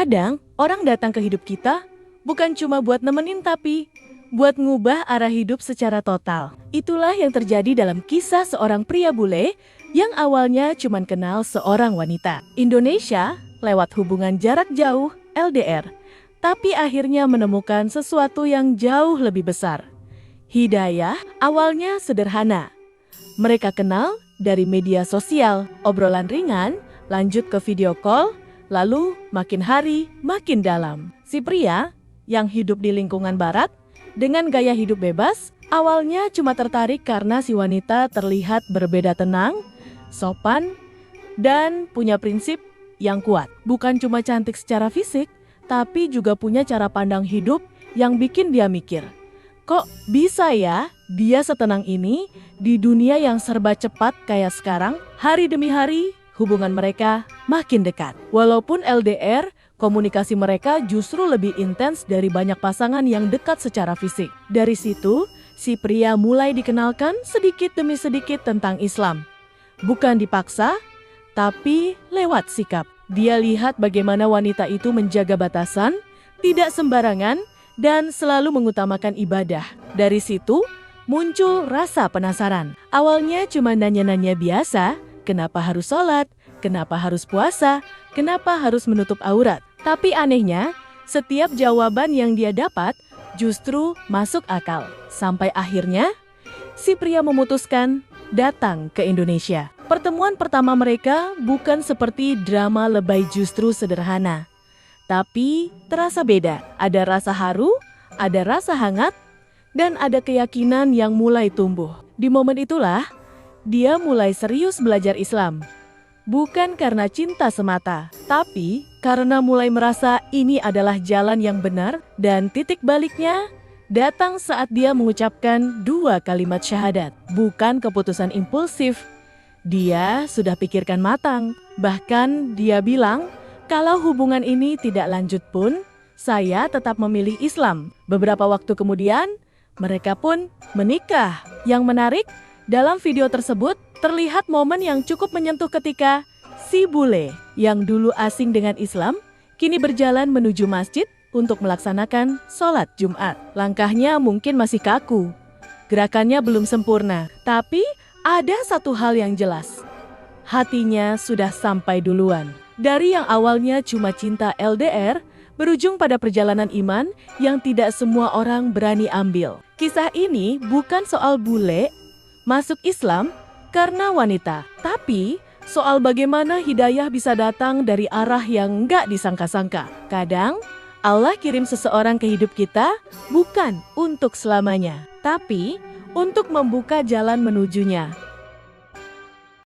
Kadang orang datang ke hidup kita bukan cuma buat nemenin tapi buat ngubah arah hidup secara total. Itulah yang terjadi dalam kisah seorang pria bule yang awalnya cuma kenal seorang wanita Indonesia lewat hubungan jarak jauh LDR, tapi akhirnya menemukan sesuatu yang jauh lebih besar. Hidayah awalnya sederhana. Mereka kenal dari media sosial, obrolan ringan, lanjut ke video call, lalu makin hari makin dalam. Si pria yang hidup di lingkungan barat dengan gaya hidup bebas, awalnya cuma tertarik karena si wanita terlihat berbeda tenang, sopan, dan punya prinsip yang kuat. Bukan cuma cantik secara fisik, tapi juga punya cara pandang hidup yang bikin dia mikir, kok bisa ya dia setenang ini di dunia yang serba cepat kayak sekarang? Hari demi hari, hubungan mereka makin dekat. Walaupun LDR, komunikasi mereka justru lebih intens dari banyak pasangan yang dekat secara fisik. Dari situ, si pria mulai dikenalkan sedikit demi sedikit tentang Islam. Bukan dipaksa, tapi lewat sikap. Dia lihat bagaimana wanita itu menjaga batasan, tidak sembarangan, dan selalu mengutamakan ibadah. Dari situ, muncul rasa penasaran. Awalnya cuma nanya-nanya biasa, kenapa harus sholat, kenapa harus puasa, kenapa harus menutup aurat. Tapi anehnya, setiap jawaban yang dia dapat justru masuk akal. Sampai akhirnya, si pria memutuskan datang ke Indonesia. Pertemuan pertama mereka bukan seperti drama lebay, justru sederhana. Tapi terasa beda. Ada rasa haru, ada rasa hangat, dan ada keyakinan yang mulai tumbuh. Di momen itulah, dia mulai serius belajar Islam. Bukan karena cinta semata, tapi karena mulai merasa ini adalah jalan yang benar, dan titik baliknya datang saat dia mengucapkan 2 kalimat syahadat. Bukan keputusan impulsif, dia sudah pikirkan matang. Bahkan dia bilang, kalau hubungan ini tidak lanjut pun, saya tetap memilih Islam. Beberapa waktu kemudian, mereka pun menikah. Yang menarik, dalam video tersebut, terlihat momen yang cukup menyentuh ketika si bule yang dulu asing dengan Islam kini berjalan menuju masjid untuk melaksanakan sholat Jumat. Langkahnya mungkin masih kaku, gerakannya belum sempurna, tapi ada satu hal yang jelas, hatinya sudah sampai duluan. Dari yang awalnya cuma cinta LDR, berujung pada perjalanan iman yang tidak semua orang berani ambil. Kisah ini bukan soal bule masuk Islam karena wanita, tapi soal bagaimana hidayah bisa datang dari arah yang nggak disangka-sangka. Kadang, Allah kirim seseorang ke hidup kita bukan untuk selamanya, tapi untuk membuka jalan menujunya.